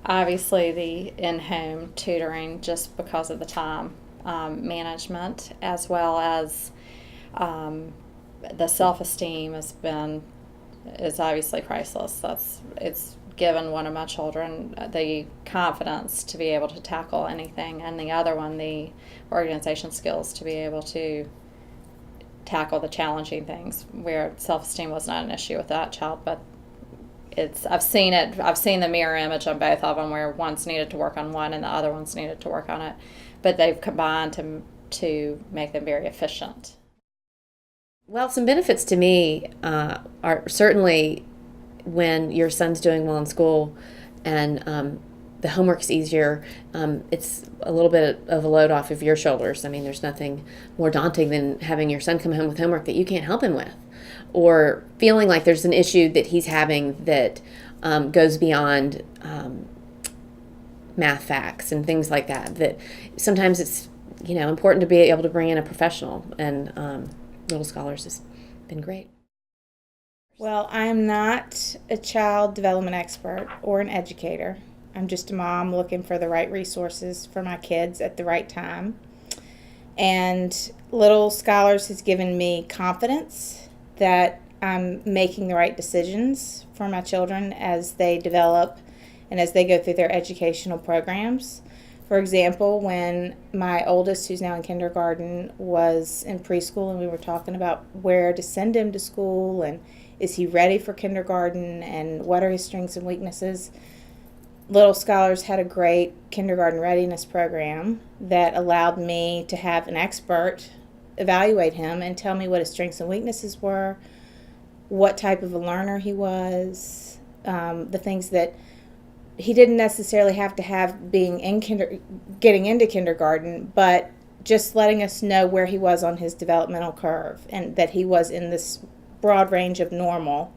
Obviously, the in-home tutoring, just because of the time management, as well as um, the self-esteem is obviously priceless. It's given one of my children the confidence to be able to tackle anything, and the other one the organization skills to be able to tackle the challenging things, where self-esteem was not an issue with that child. But I've seen the mirror image on both of them, where one's needed to work on one and the other one's needed to work on it, but they've combined to make them very efficient. Well, some benefits to me are certainly when your son's doing well in school and the homework's easier, it's a little bit of a load off of your shoulders. I mean, there's nothing more daunting than having your son come home with homework that you can't help him with, or feeling like there's an issue that he's having that goes beyond math facts and things like that. That sometimes it's important to be able to bring in a professional, and Little Scholars has been great. Well, I'm not a child development expert or an educator. I'm just a mom looking for the right resources for my kids at the right time. And Little Scholars has given me confidence that I'm making the right decisions for my children as they develop and as they go through their educational programs. For example, when my oldest, who's now in kindergarten, was in preschool and we were talking about where to send him to school and is he ready for kindergarten and what are his strengths and weaknesses, Little Scholars had a great kindergarten readiness program that allowed me to have an expert evaluate him and tell me what his strengths and weaknesses were, what type of a learner he was, the things that he didn't necessarily have to have being in getting into kindergarten, but just letting us know where he was on his developmental curve and that he was in this broad range of normal.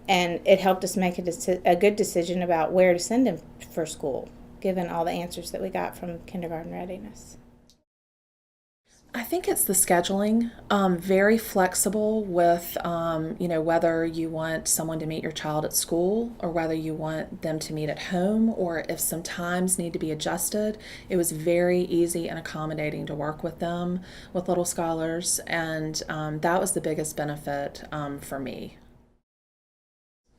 And it helped us make a good decision about where to send him for school, given all the answers that we got from kindergarten readiness. I think it's the scheduling. Very flexible with, whether you want someone to meet your child at school or whether you want them to meet at home, or if some times need to be adjusted. It was very easy and accommodating to work with them, with Little Scholars, and that was the biggest benefit for me.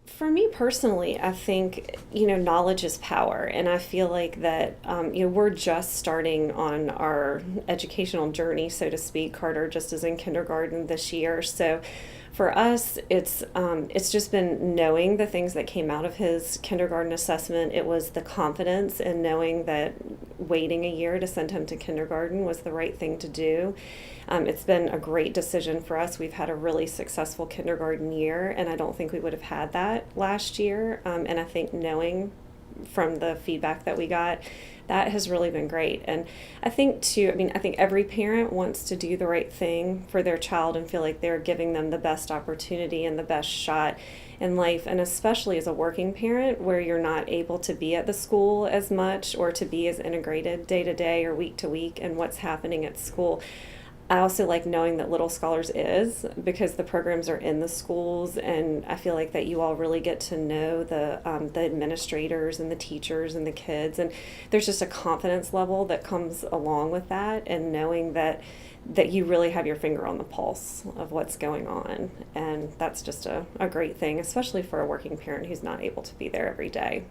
For me personally, I think, knowledge is power. And I feel like that, we're just starting on our educational journey, so to speak. Carter just is in kindergarten this year. So for us, it's just been knowing the things that came out of his kindergarten assessment. It was the confidence in knowing that waiting a year to send him to kindergarten was the right thing to do. It's been a great decision for us. We've had a really successful kindergarten year, and I don't think we would have had that last year. And I think knowing from the feedback that we got, that has really been great. And I think too, I think every parent wants to do the right thing for their child and feel like they're giving them the best opportunity and the best shot in life. And especially as a working parent where you're not able to be at the school as much or to be as integrated day to day or week to week in what's happening at school. I also like knowing that Little Scholars is, because the programs are in the schools, and I feel like that you all really get to know the administrators and the teachers and the kids, and there's just a confidence level that comes along with that, and knowing that you really have your finger on the pulse of what's going on, and that's just a great thing, especially for a working parent who's not able to be there every day.